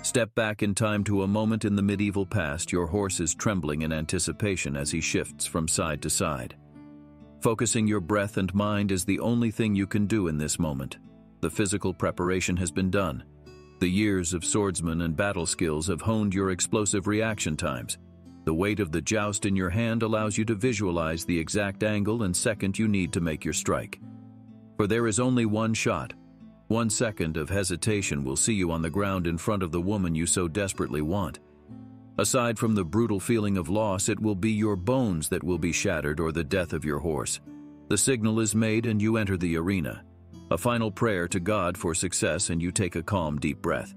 Step back in time to a moment in the medieval past. Your horse is trembling in anticipation as he shifts from side to side. Focusing your breath and mind is the only thing you can do in this moment. The physical preparation has been done. The years of swordsman and battle skills have honed your explosive reaction times. The weight of the joust in your hand allows you to visualize the exact angle and second you need to make your strike. For there is only one shot. 1 second of hesitation will see you on the ground in front of the woman you so desperately want. Aside from the brutal feeling of loss, it will be your bones that will be shattered or the death of your horse. The signal is made and you enter the arena. A final prayer to God for success and you take a calm, deep breath.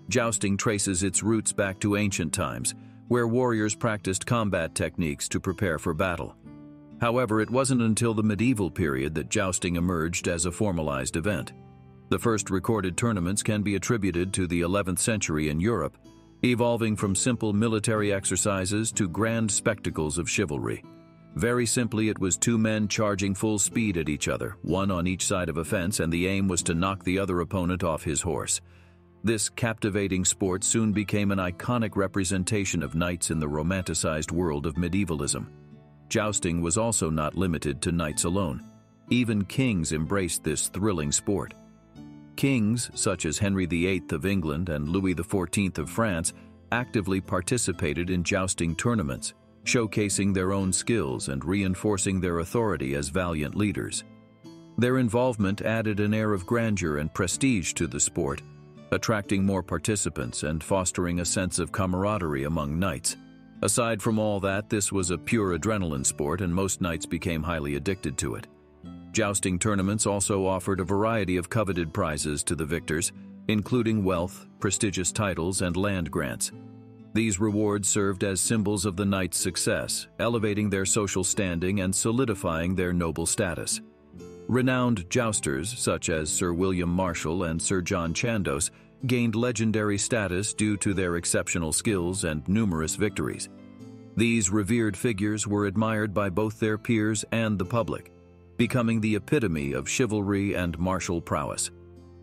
Jousting traces its roots back to ancient times, where warriors practiced combat techniques to prepare for battle. However, it wasn't until the medieval period that jousting emerged as a formalized event. The first recorded tournaments can be attributed to the 11th century in Europe, evolving from simple military exercises to grand spectacles of chivalry. Very simply, it was 2 men charging full speed at each other, one on each side of a fence, and the aim was to knock the other opponent off his horse. This captivating sport soon became an iconic representation of knights in the romanticized world of medievalism. Jousting was also not limited to knights alone. Even kings embraced this thrilling sport. Kings, such as Henry VIII of England and Louis XIV of France, actively participated in jousting tournaments, showcasing their own skills and reinforcing their authority as valiant leaders. Their involvement added an air of grandeur and prestige to the sport, attracting more participants and fostering a sense of camaraderie among knights. Aside from all that, this was a pure adrenaline sport and most knights became highly addicted to it. Jousting tournaments also offered a variety of coveted prizes to the victors, including wealth, prestigious titles, and land grants. These rewards served as symbols of the knight's success, elevating their social standing and solidifying their noble status. Renowned jousters such as Sir William Marshall and Sir John Chandos gained legendary status due to their exceptional skills and numerous victories. These revered figures were admired by both their peers and the public, becoming the epitome of chivalry and martial prowess.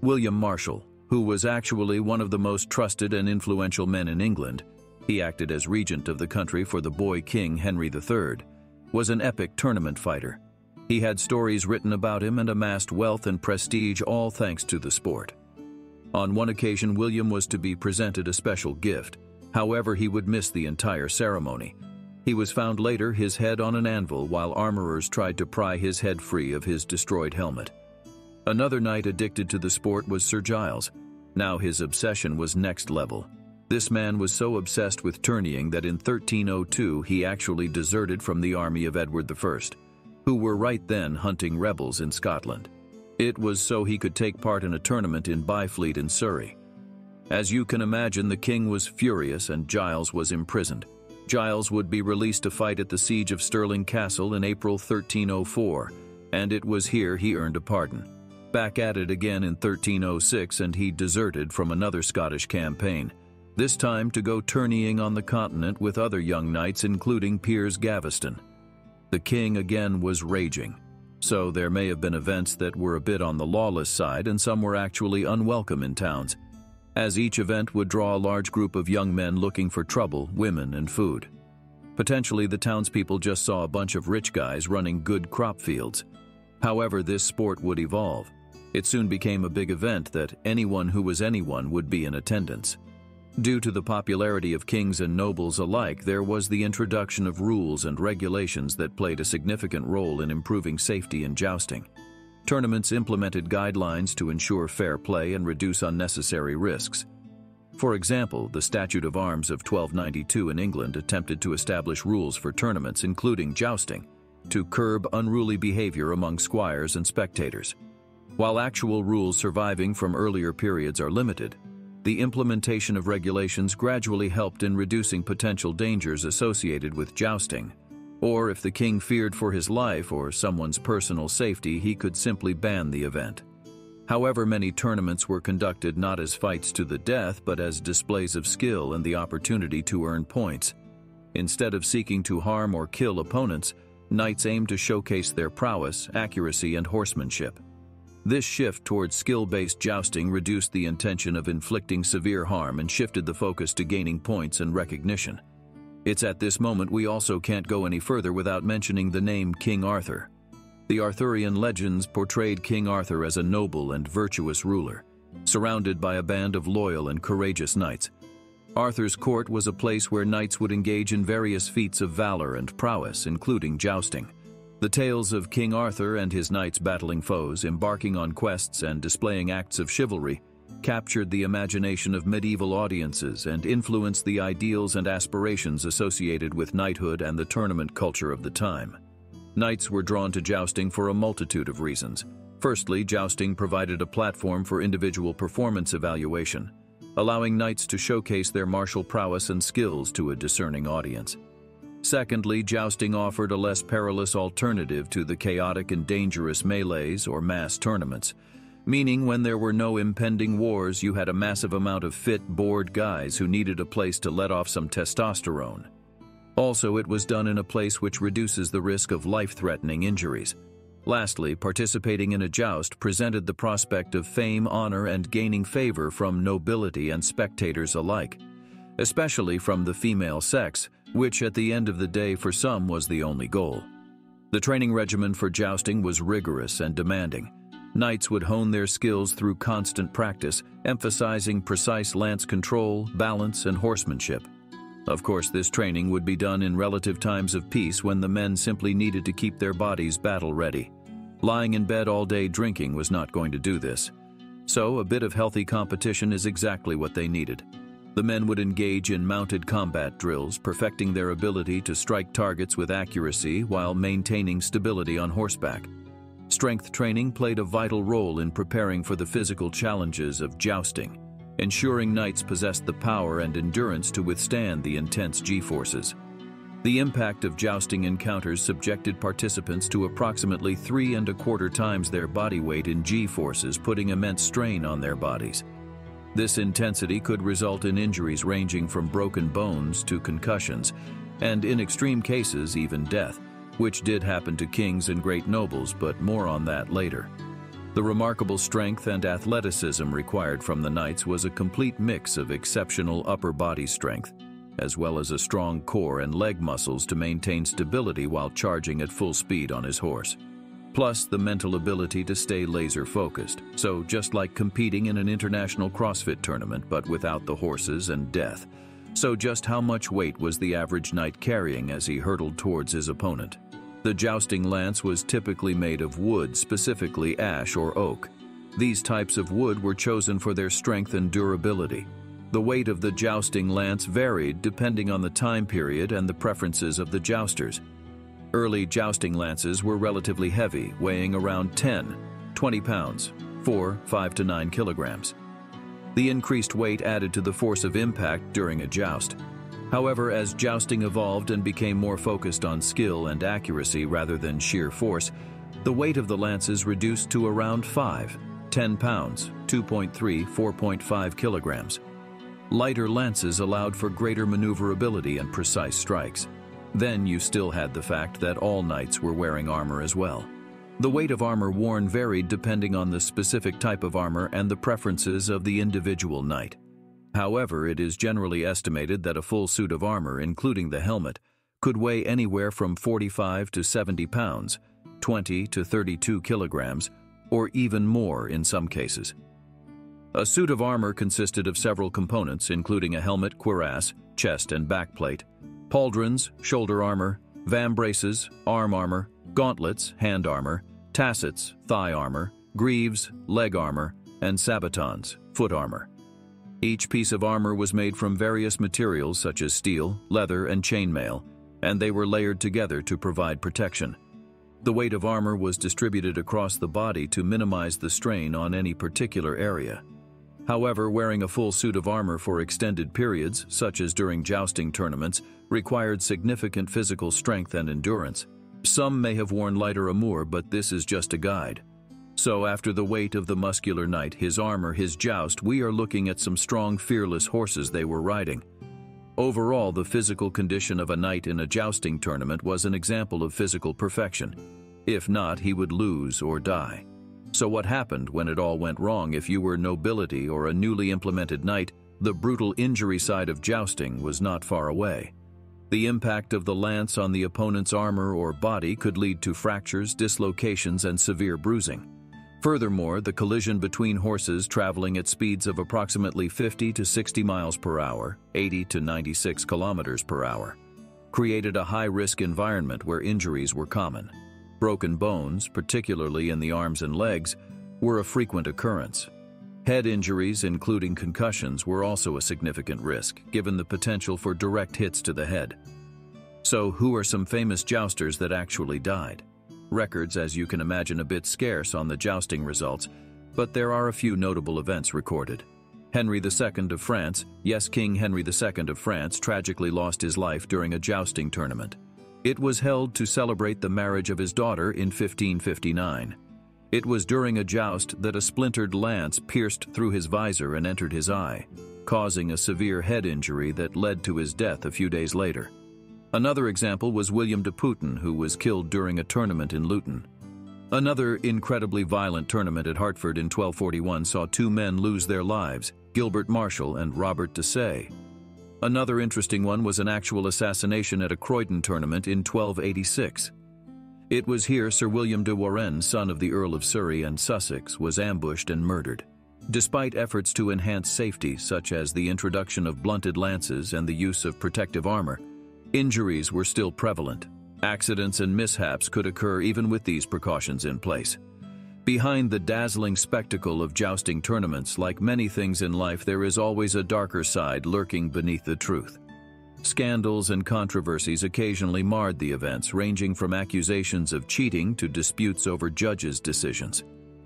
William Marshall, who was actually one of the most trusted and influential men in England, he acted as regent of the country for the boy king Henry III, was an epic tournament fighter. He had stories written about him and amassed wealth and prestige, all thanks to the sport. On one occasion, William was to be presented a special gift. However, he would miss the entire ceremony. He was found later, his head on an anvil, while armorers tried to pry his head free of his destroyed helmet. Another knight addicted to the sport was Sir Giles. Now his obsession was next level. This man was so obsessed with tourneying that in 1302 he actually deserted from the army of Edward I, who were right then hunting rebels in Scotland. It was so he could take part in a tournament in Byfleet in Surrey. As you can imagine, the king was furious and Giles was imprisoned. Giles would be released to fight at the siege of Stirling Castle in April 1304, and it was here he earned a pardon. Back at it again in 1306, and he deserted from another Scottish campaign, this time to go tourneying on the continent with other young knights, including Piers Gaveston. The king again was raging, so there may have been events that were a bit on the lawless side and some were actually unwelcome in towns, as each event would draw a large group of young men looking for trouble, women, and food. Potentially, the townspeople just saw a bunch of rich guys running good crop fields. However, this sport would evolve. It soon became a big event that anyone who was anyone would be in attendance. Due to the popularity of kings and nobles alike, there was the introduction of rules and regulations that played a significant role in improving safety in jousting. Tournaments implemented guidelines to ensure fair play and reduce unnecessary risks. For example, the Statute of Arms of 1292 in England attempted to establish rules for tournaments, including jousting, to curb unruly behavior among squires and spectators. While actual rules surviving from earlier periods are limited, the implementation of regulations gradually helped in reducing potential dangers associated with jousting. Or if the king feared for his life or someone's personal safety, he could simply ban the event. However, many tournaments were conducted not as fights to the death, but as displays of skill and the opportunity to earn points. Instead of seeking to harm or kill opponents, knights aimed to showcase their prowess, accuracy, and horsemanship. This shift towards skill-based jousting reduced the intention of inflicting severe harm and shifted the focus to gaining points and recognition. It's at this moment we also can't go any further without mentioning the name King Arthur. The Arthurian legends portrayed King Arthur as a noble and virtuous ruler, surrounded by a band of loyal and courageous knights. Arthur's court was a place where knights would engage in various feats of valor and prowess, including jousting. The tales of King Arthur and his knights battling foes, embarking on quests, and displaying acts of chivalry captured the imagination of medieval audiences and influenced the ideals and aspirations associated with knighthood and the tournament culture of the time. Knights were drawn to jousting for a multitude of reasons. Firstly, jousting provided a platform for individual performance evaluation, allowing knights to showcase their martial prowess and skills to a discerning audience. Secondly, jousting offered a less perilous alternative to the chaotic and dangerous melees or mass tournaments, meaning when there were no impending wars, you had a massive amount of fit, bored guys who needed a place to let off some testosterone. Also, it was done in a place which reduces the risk of life-threatening injuries. Lastly, participating in a joust presented the prospect of fame, honor, and gaining favor from nobility and spectators alike, especially from the female sex, which at the end of the day for some was the only goal. The training regimen for jousting was rigorous and demanding. Knights would hone their skills through constant practice, emphasizing precise lance control, balance, and horsemanship. Of course, this training would be done in relative times of peace when the men simply needed to keep their bodies battle-ready. Lying in bed all day drinking was not going to do this. So, a bit of healthy competition is exactly what they needed. The men would engage in mounted combat drills, perfecting their ability to strike targets with accuracy while maintaining stability on horseback. Strength training played a vital role in preparing for the physical challenges of jousting, ensuring knights possessed the power and endurance to withstand the intense G-forces. The impact of jousting encounters subjected participants to approximately 3¼ times their body weight in G-forces, putting immense strain on their bodies. This intensity could result in injuries ranging from broken bones to concussions, and in extreme cases, even death, which did happen to kings and great nobles, but more on that later. The remarkable strength and athleticism required from the knights was a complete mix of exceptional upper body strength, as well as a strong core and leg muscles to maintain stability while charging at full speed on his horse. Plus the mental ability to stay laser-focused, so just like competing in an international CrossFit tournament but without the horses and death. So just how much weight was the average knight carrying as he hurtled towards his opponent? The jousting lance was typically made of wood, specifically ash or oak. These types of wood were chosen for their strength and durability. The weight of the jousting lance varied depending on the time period and the preferences of the jousters. Early jousting lances were relatively heavy, weighing around 10–20 pounds, 5 to 9 kilograms. The increased weight added to the force of impact during a joust. However, as jousting evolved and became more focused on skill and accuracy rather than sheer force, the weight of the lances reduced to around 5–10 pounds, 2.3–4.5 kilograms. Lighter lances allowed for greater maneuverability and precise strikes. Then you still had the fact that all knights were wearing armor as well. The weight of armor worn varied depending on the specific type of armor and the preferences of the individual knight. However, it is generally estimated that a full suit of armor, including the helmet, could weigh anywhere from 45 to 70 pounds, 20 to 32 kilograms, or even more in some cases. A suit of armor consisted of several components, including a helmet, cuirass, chest and backplate, pauldrons, shoulder armor, vambraces, arm armor, gauntlets, hand armor, tassets, thigh armor, greaves, leg armor, and sabatons, foot armor. Each piece of armor was made from various materials such as steel, leather, and chainmail, and they were layered together to provide protection. The weight of armor was distributed across the body to minimize the strain on any particular area. However, wearing a full suit of armor for extended periods, such as during jousting tournaments, required significant physical strength and endurance. Some may have worn lighter armor, but this is just a guide. So after the weight of the muscular knight, his armor, his joust, we are looking at some strong, fearless horses they were riding. Overall, the physical condition of a knight in a jousting tournament was an example of physical perfection. If not, he would lose or die. So what happened when it all went wrong? If you were nobility or a newly implemented knight, the brutal injury side of jousting was not far away. The impact of the lance on the opponent's armor or body could lead to fractures, dislocations, and severe bruising. Furthermore, the collision between horses traveling at speeds of approximately 50 to 60 miles per hour, 80 to 96 kilometers per hour, created a high-risk environment where injuries were common. Broken bones, particularly in the arms and legs, were a frequent occurrence. Head injuries, including concussions, were also a significant risk, given the potential for direct hits to the head. So, who are some famous jousters that actually died? Records, as you can imagine, a bit scarce on the jousting results, but there are a few notable events recorded. Henry II of France, yes, King Henry II of France, tragically lost his life during a jousting tournament. It was held to celebrate the marriage of his daughter in 1559. It was during a joust that a splintered lance pierced through his visor and entered his eye, causing a severe head injury that led to his death a few days later. Another example was William de Putten, who was killed during a tournament in Luton. Another incredibly violent tournament at Hartford in 1241 saw two men lose their lives, Gilbert Marshall and Robert de Say. Another interesting one was an actual assassination at a Croydon tournament in 1286. It was here Sir William de Warenne, son of the Earl of Surrey and Sussex, was ambushed and murdered. Despite efforts to enhance safety, such as the introduction of blunted lances and the use of protective armor, injuries were still prevalent. Accidents and mishaps could occur even with these precautions in place. Behind the dazzling spectacle of jousting tournaments, like many things in life, there is always a darker side lurking beneath the truth. Scandals and controversies occasionally marred the events, ranging from accusations of cheating to disputes over judges' decisions.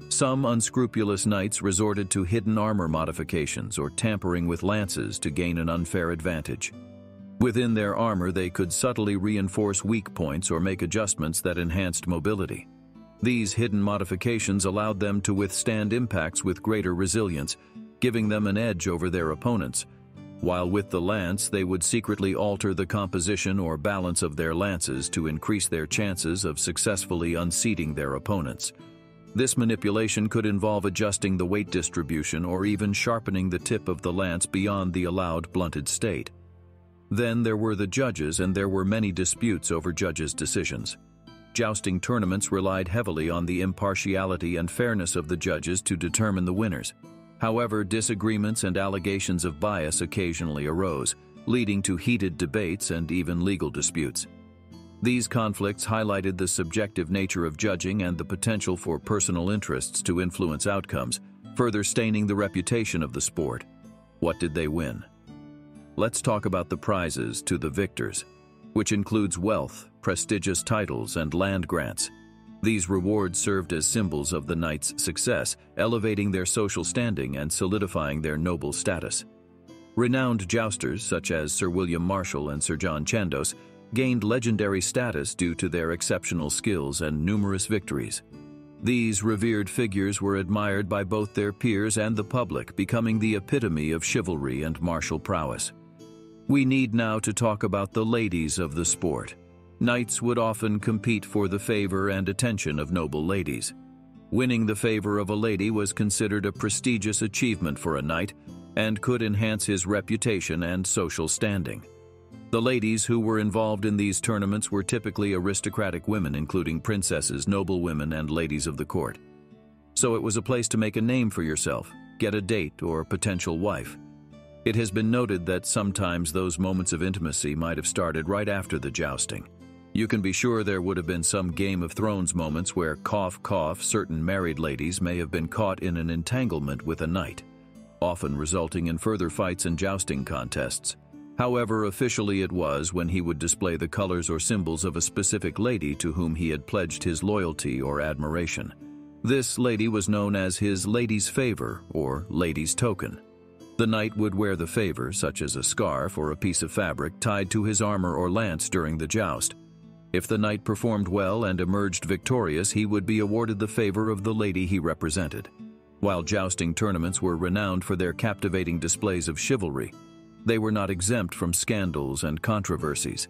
Some unscrupulous knights resorted to hidden armor modifications or tampering with lances to gain an unfair advantage. Within their armor, they could subtly reinforce weak points or make adjustments that enhanced mobility. These hidden modifications allowed them to withstand impacts with greater resilience, giving them an edge over their opponents. While with the lance, they would secretly alter the composition or balance of their lances to increase their chances of successfully unseating their opponents. This manipulation could involve adjusting the weight distribution or even sharpening the tip of the lance beyond the allowed blunted state. Then there were the judges, and there were many disputes over judges' decisions. Jousting tournaments relied heavily on the impartiality and fairness of the judges to determine the winners. However, disagreements and allegations of bias occasionally arose, leading to heated debates and even legal disputes. These conflicts highlighted the subjective nature of judging and the potential for personal interests to influence outcomes, further staining the reputation of the sport. What did they win? Let's talk about the prizes to the victors, which includes wealth, prestigious titles, and land grants. These rewards served as symbols of the knight's success, elevating their social standing and solidifying their noble status. Renowned jousters such as Sir William Marshall and Sir John Chandos gained legendary status due to their exceptional skills and numerous victories. These revered figures were admired by both their peers and the public, becoming the epitome of chivalry and martial prowess. We need now to talk about the ladies of the sport. Knights would often compete for the favor and attention of noble ladies. Winning the favor of a lady was considered a prestigious achievement for a knight and could enhance his reputation and social standing. The ladies who were involved in these tournaments were typically aristocratic women, including princesses, noblewomen, and ladies of the court. So it was a place to make a name for yourself, get a date or potential wife. It has been noted that sometimes those moments of intimacy might have started right after the jousting. You can be sure there would have been some Game of Thrones moments where, cough, cough, certain married ladies may have been caught in an entanglement with a knight, often resulting in further fights and jousting contests. However, officially it was when he would display the colors or symbols of a specific lady to whom he had pledged his loyalty or admiration. This lady was known as his lady's favor or lady's token. The knight would wear the favor, such as a scarf or a piece of fabric, tied to his armor or lance during the joust. If the knight performed well and emerged victorious, he would be awarded the favor of the lady he represented. While jousting tournaments were renowned for their captivating displays of chivalry, they were not exempt from scandals and controversies.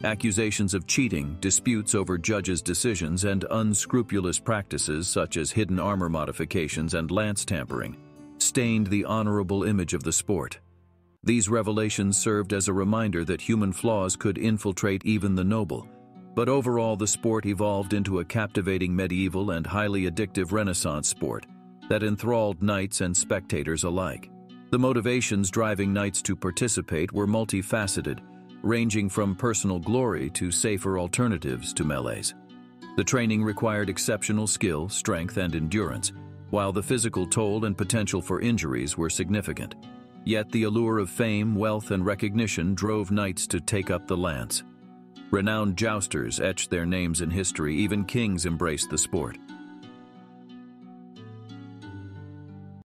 Accusations of cheating, disputes over judges' decisions, and unscrupulous practices such as hidden armor modifications and lance tampering stained the honorable image of the sport. These revelations served as a reminder that human flaws could infiltrate even the noble, but overall the sport evolved into a captivating medieval and highly addictive Renaissance sport that enthralled knights and spectators alike. The motivations driving knights to participate were multifaceted, ranging from personal glory to safer alternatives to melees. The training required exceptional skill, strength, and endurance, while the physical toll and potential for injuries were significant. Yet the allure of fame, wealth, and recognition drove knights to take up the lance. Renowned jousters etched their names in history, even kings embraced the sport.